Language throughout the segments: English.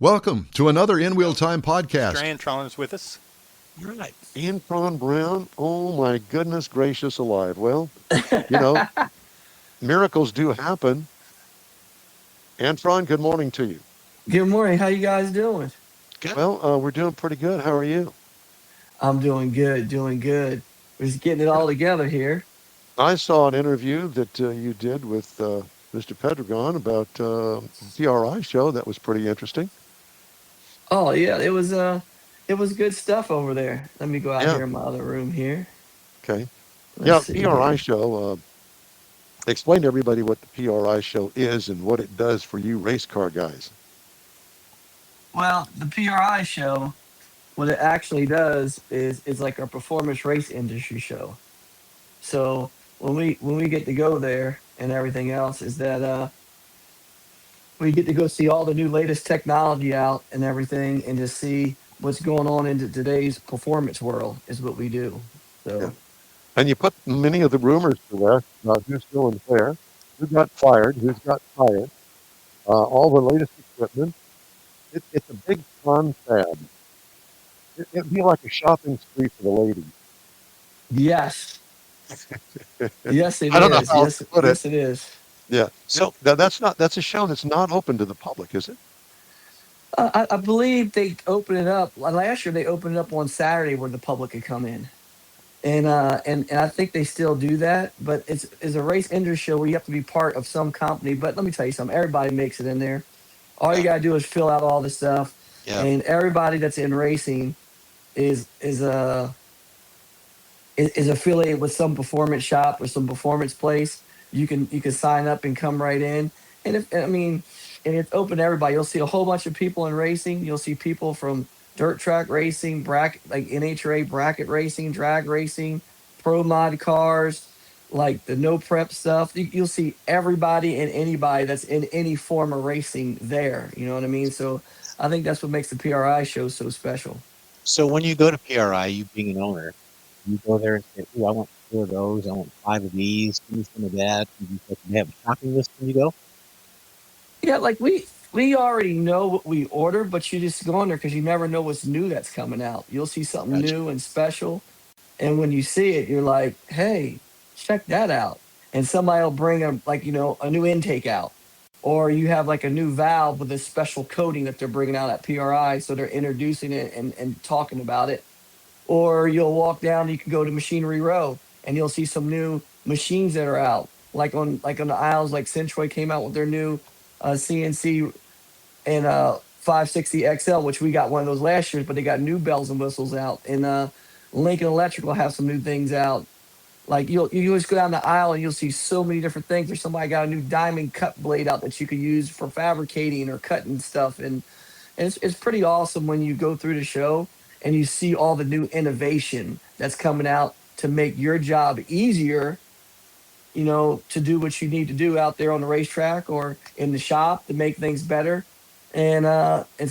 Welcome to another In Wheel Time podcast. Mr. Antron is with us. Right. Antron Brown. Oh my goodness gracious alive. Well, you know, miracles do happen. Antron, good morning to you. Good morning. How you guys doing? Well, we're doing pretty good. How are you? I'm doing good, doing good. We're just getting it all together here. I saw an interview that you did with Mr. Pedregon about PRI show. That was pretty interesting. Oh yeah, it was good stuff over there. Let me go out Yeah. here in my other room here. Okay. Let's Yeah, see PRI here. show. Explain to everybody what the PRI show is and what it does for you race car guys. Well, the PRI show, what it actually does is like a performance race industry show. So when we get to go there and everything else, is that we get to go see all the new latest technology out and everything, and just see what's going on into today's performance world is what we do. Yeah. So And you put many of the rumors to rest about who's going where, who got fired, who's got fired, all the latest equipment. It's a big confab. It'd be like a shopping spree for the ladies. yes, yes, it I don't know is. how else Yes, to put it. yes, it is. Yeah. So that's a show that's not open to the public, is it? I believe they opened it up last year. They opened it up on Saturday where the public could come in, and I think they still do that. But it's a race industry show where you have to be part of some company. But let me tell you something. Everybody makes it in there. All you Yeah. gotta do is fill out all the stuff, Yeah. and everybody that's in racing is is uh is affiliated with some performance shop or some performance place. You can sign up and come right in. And if I mean, and it's open to everybody. You'll see a whole bunch of people in racing. You'll see people from dirt track racing, bracket like NHRA bracket racing, drag racing, pro mod cars, like the no prep stuff. You'll see everybody and anybody that's in any form of racing there. You know what I mean? So I think that's what makes the PRI show so special. So when you go to PRI, you being an owner, you go there and say, "Oh, I want 4 of those. I want 5 of these. Give me some of that." And you have a shopping list when you go. Yeah, like we already know what we order, but you just go in there because you never know what's new that's coming out. You'll see something Gotcha. new and special, and when you see it, you're like, "Hey, check that out!" And somebody will bring a like a new intake out, or you have like a new valve with a special coating that they're bringing out at PRI, so they're introducing it and talking about it. Or you'll walk down, you can go to Machinery Row, and you'll see some new machines that are out, like on the aisles, like Centroy came out with their new CNC and 560 XL, which we got one of those last year, but they got new bells and whistles out. And Lincoln Electric will have some new things out. Like you just go down the aisle and you'll see so many different things. There's somebody got a new diamond cut blade out that you could use for fabricating or cutting stuff. And it's pretty awesome when you go through the show and you see all the new innovation that's coming out to make your job easier, to do what you need to do out there on the racetrack or in the shop to make things better. And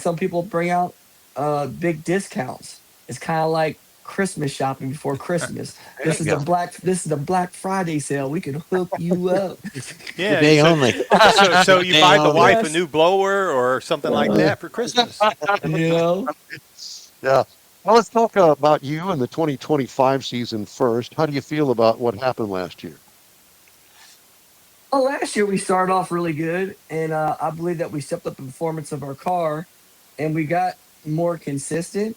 some people bring out big discounts. It's kind of like Christmas shopping before Christmas. There you go. This is the Black Friday sale. We can hook you up. Yeah. Day So, only. so you Day buy the only. wife a Yes. new blower or something like Uh, that for Christmas. you know. Yeah. Well, let's talk about you and the 2025 season first. How do you feel about what happened last year? Well, last year we started off really good, and I believe that we stepped up the performance of our car, and we got more consistent.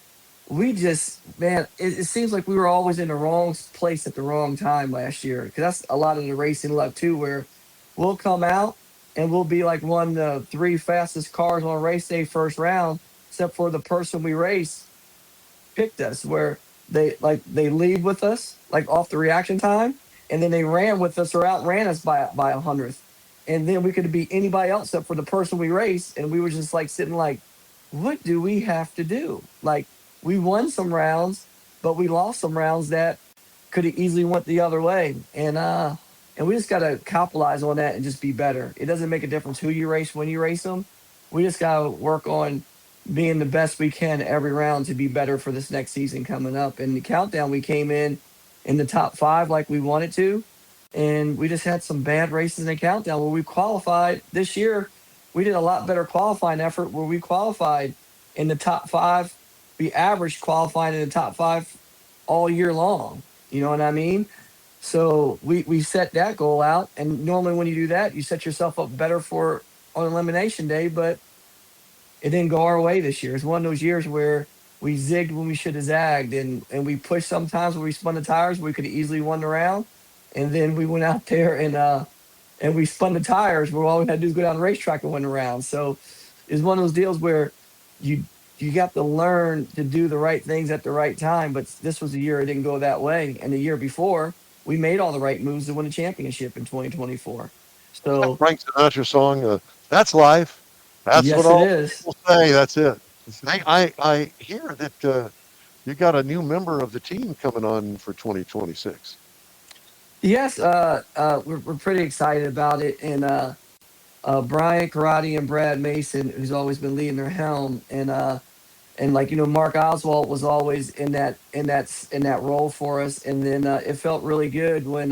We just, man, it seems like we were always in the wrong place at the wrong time last year. Because that's a lot of the racing luck too, where we'll come out and we'll be like one of the 3 fastest cars on race day first round, except for the person we race picked us, where they lead with us like off the reaction time, and then they ran with us or outran us by a hundredth, and then we could beat anybody else except for the person we raced, and we were just like sitting like, what do we have to do? Like, we won some rounds, but we lost some rounds that could have easily went the other way, and we just got to capitalize on that and just be better. It doesn't make a difference who you race when you race them. We just got to work on being the best we can every round to be better for this next season coming up. And the countdown, we came in the top 5 like we wanted to, and we just had some bad races in the countdown where we qualified this year. we did a lot better qualifying effort where we qualified in the top five. We averaged qualifying in the top five all year long. You know what I mean? So we set that goal out, and normally when you do that, you set yourself up better for on elimination day. But it didn't go our way this year. It's one of those years where we zigged when we should have zagged, and we pushed sometimes where we spun the tires. We could have easily won the round, and then we went out there and we spun the tires where all we had to do is go down the racetrack and win the round. So it's one of those deals where you you got to learn to do the right things at the right time. But this was a year it didn't go that way, and the year before we made all the right moves to win a championship in 2024. That So Frank Sinatra song, "That's Life." That's what yes, it all is. people say. That's it. I hear that you got a new member of the team coming on for 2026. Yes, we're pretty excited about it, and Brian Corradi and Brad Mason, who's always been leading their helm, and like Mark Oswald was always in that role for us, and then it felt really good when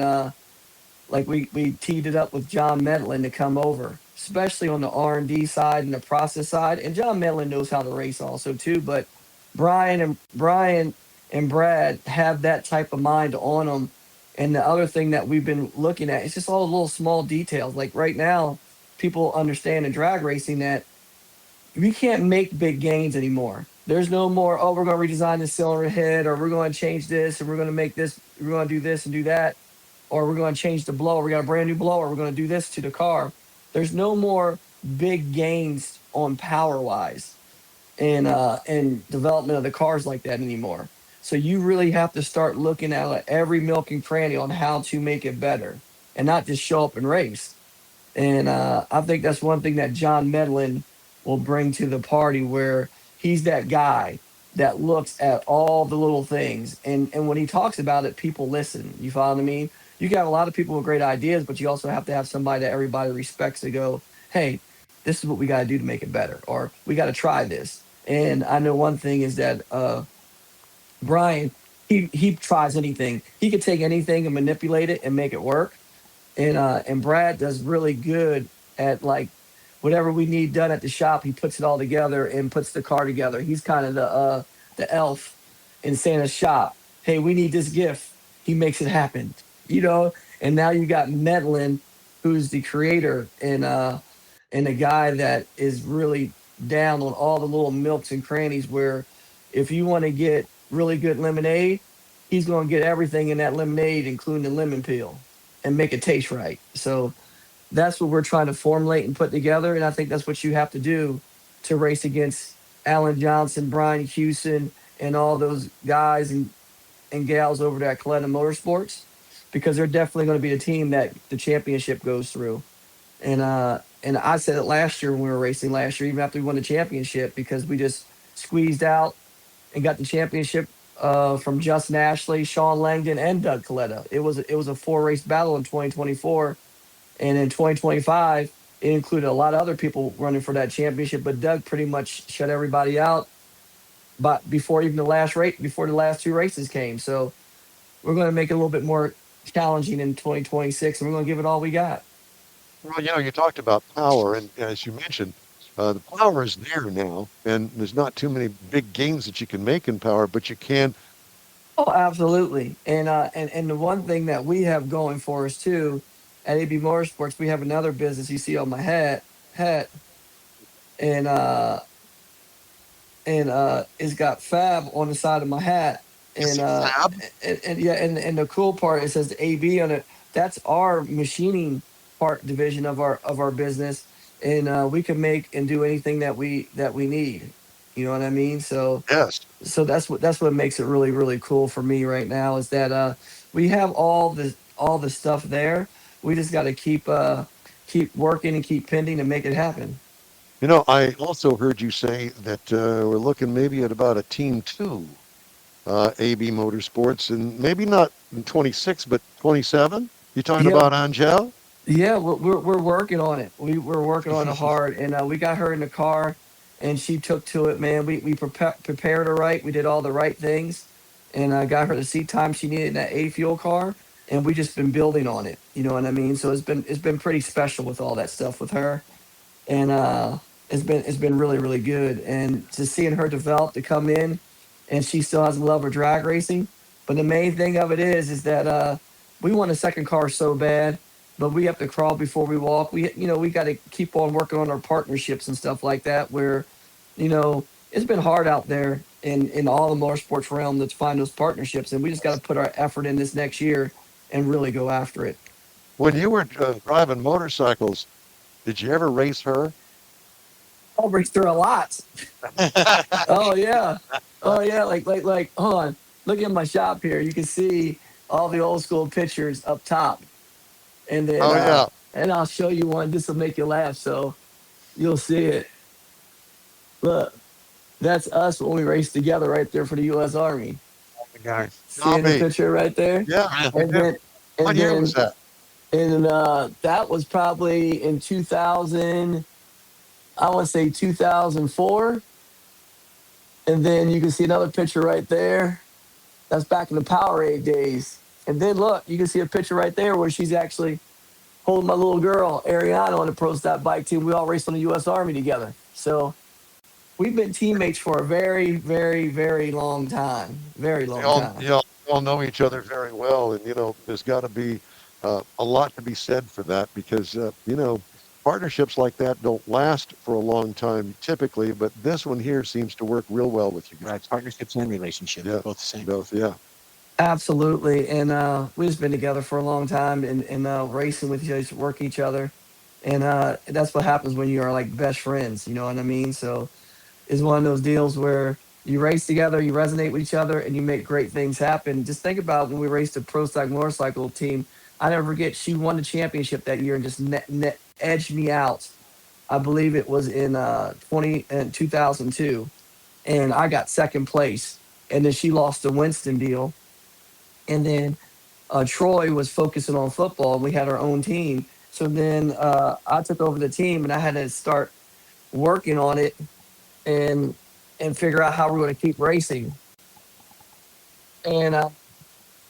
like we teed it up with John Medlen to come over, especially on the R&D side and the process side. And John Medlen knows how to race also too, but Brian and Brad have that type of mind on them. And the other thing that we've been looking at, it's just all the little small details. Like right now, people understand in drag racing that we can't make big gains anymore. There's no more, oh, we're going to redesign the cylinder head, or we're going to change this, and we're going to make this, we're going to do this and do that, or we're going to change the blower. We got a brand new blower. We're going to do this to the car. There's no more big gains on power wise and development of the cars like that anymore. So you really have to start looking at every milk and cranny on how to make it better, and not just show up and race. And I think that's one thing that John Medlin will bring to the party, where he's that guy that looks at all the little things. And when he talks about it, people listen. You follow what I mean? You got a lot of people with great ideas, but you also have to have somebody that everybody respects to go, hey, this is what we got to do to make it better, or we got to try this. And I know one thing is that Brian, he tries anything. He could take anything and manipulate it and make it work, and Brad does really good at like whatever we need done at the shop. He puts it all together and puts the car together. He's kind of the elf in Santa's shop. Hey, we need this gift. He makes it happen. You know. And now you got Medlin, who's the creator and a guy that is really down on all the little milks and crannies. Where if you want to get really good lemonade, he's going to get everything in that lemonade, including the lemon peel, and make it taste right. So that's what we're trying to formulate and put together. And I think that's what you have to do to race against Alan Johnson, Brian Hewson, and all those guys and gals over there at Coletta Motorsports, because they're definitely going to be the team that the championship goes through. And I said it last year when we were racing last year, even after we won the championship, because we just squeezed out and got the championship from Justin Ashley, Sean Langdon, and Doug Coletta. It was a 4 race battle in 2024, and in 2025 it included a lot of other people running for that championship. But Doug pretty much shut everybody out, but before even the last race, before the last 2 races came. So we're going to make it a little bit more challenging in 2026, and we're going to give it all we got. Well, you talked about power, and as you mentioned, the power is there now, and there's not too many big gains that you can make in power, but you can. Oh, absolutely. And the one thing that we have going for us too at AB Motorsports, we have another business you see on my hat, and it's got Fab on the side of my hat, and Fab. yeah, and the cool part, it says AB on it. That's our machining part division of our business, and we can make and do anything that we need. You know what I mean? Yes. So that's what makes it really really cool for me right now, is that we have all the stuff there. We just got to keep working and keep pending and make it happen. I also heard you say that we're looking maybe at about a team two, AB Motorsports, and maybe not in 26, but 27. You talking Yeah, about Angel? yeah, we're working on it. We're working on it hard, and we got her in the car, and she took to it, man. We prepared her right. We did all the right things, and I got her the seat time she needed in that A fuel car, and we just been building on it. You know what I mean? So it's been pretty special with all that stuff with her. and it's been really really good. And to seeing her develop to come in, and she still has a love of drag racing. But the main thing of it is that we want a second car so bad, but we have to crawl before we walk. We got to keep on working on our partnerships and stuff like that. Where it's been hard out there in all the motorsports realm to find those partnerships, and we just got to put our effort in this next year and really go after it. When you were driving motorcycles, did you ever race her? I'll race through a lot. Oh yeah, oh yeah. Like. Hold on. Look at my shop here. You can see all the old school pictures up top, and then Oh yeah. and I'll show you one. This will make you laugh, so you'll see it. Look, that's us when we raced together right there for the U.S. Army. The guy. See the me. picture right there? Yeah. And then, What and year then, was that? and that was probably in 2000. I want to say 2004. And then you can see another picture right there. That's back in the Powerade days. And then look, you can see a picture right there where she's actually holding my little girl, Ariana, on the Pro Stop bike team. We all raced on the U.S. Army together. So we've been teammates for a very, very, very long time. Very long time. You all know each other very well, and there's got to be a lot to be said for that because partnerships like that don't last for a long time typically, but this one here seems to work real well with you guys. Right, partnerships and relationships, Yeah, both the same. both, yeah. Absolutely. And we've just been together for a long time and racing with each other, work each other. And that's what happens when you are like best friends. You know what I mean? So it's one of those deals where you race together, you resonate with each other, and you make great things happen. Just think about when we raced the Pro Stock motorcycle team. I never forget, she won the championship that year and just edged me out. I believe it was in 2002. And I got second place. And then she lost the Winston deal. And then Troy was focusing on football, and we had our own team. So then I took over the team, and I had to start working on it and figure out how we're going to keep racing. And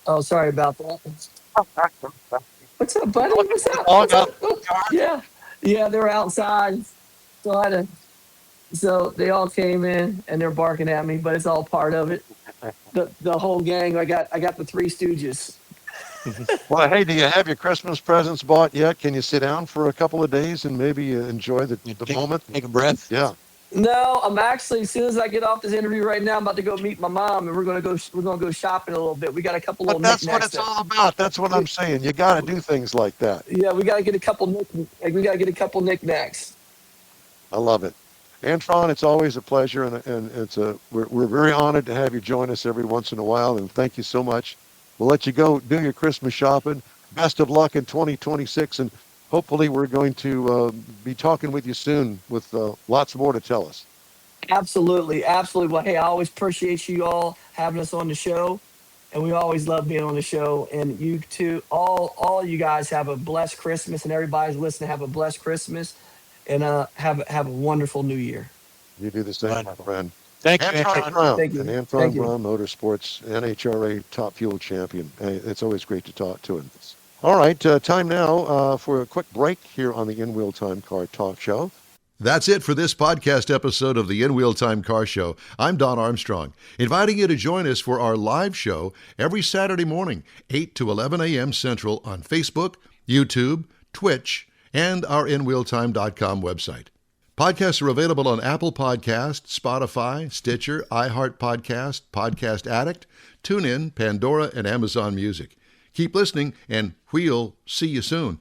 oh, sorry about that. What's up, buddy? What's up? What's up? Yeah, they were outside, so they all came in and they're barking at me, but it's all part of it. The whole gang. I got the Three Stooges. Well, hey, do you have your Christmas presents bought yet? Can you sit down for a couple of days and maybe enjoy the moment? Take a breath. Yeah. No, I'm actually, as soon as I get off this interview right now, I'm about to go meet my mom, and we're gonna go shopping a little bit. We got a couple But little that's what knickknacks. it's all about. That's what I'm saying. You got to do things like that. Yeah, we gotta get a couple knickknacks. I love it. Antron, it's always a pleasure, and we're very honored to have you join us every once in a while, and thank you so much. We'll let you go do your Christmas shopping. Best of luck in 2026, and hopefully we're going to be talking with you soon with lots more to tell us. Absolutely. Well, hey, I always appreciate you all having us on the show, and we always love being on the show. And you too, all you guys have a blessed Christmas, and everybody's listening, have a blessed Christmas, and have a wonderful New Year. You do the same, my friend. Thank you, Antron Brown, Thank you. and Antron Thank you. Brown Motorsports, NHRA Top Fuel Champion. Hey, it's always great to talk to him. All right, time now for a quick break here on the In Wheel Time Car Talk Show. That's it for this podcast episode of the In Wheel Time Car Show. I'm Don Armstrong, inviting you to join us for our live show every Saturday morning, 8 to 11 a.m. Central on Facebook, YouTube, Twitch, and our InWheelTime.com website. Podcasts are available on Apple Podcasts, Spotify, Stitcher, iHeart Podcast, Podcast Addict, TuneIn, Pandora, and Amazon Music. Keep listening, and we'll see you soon.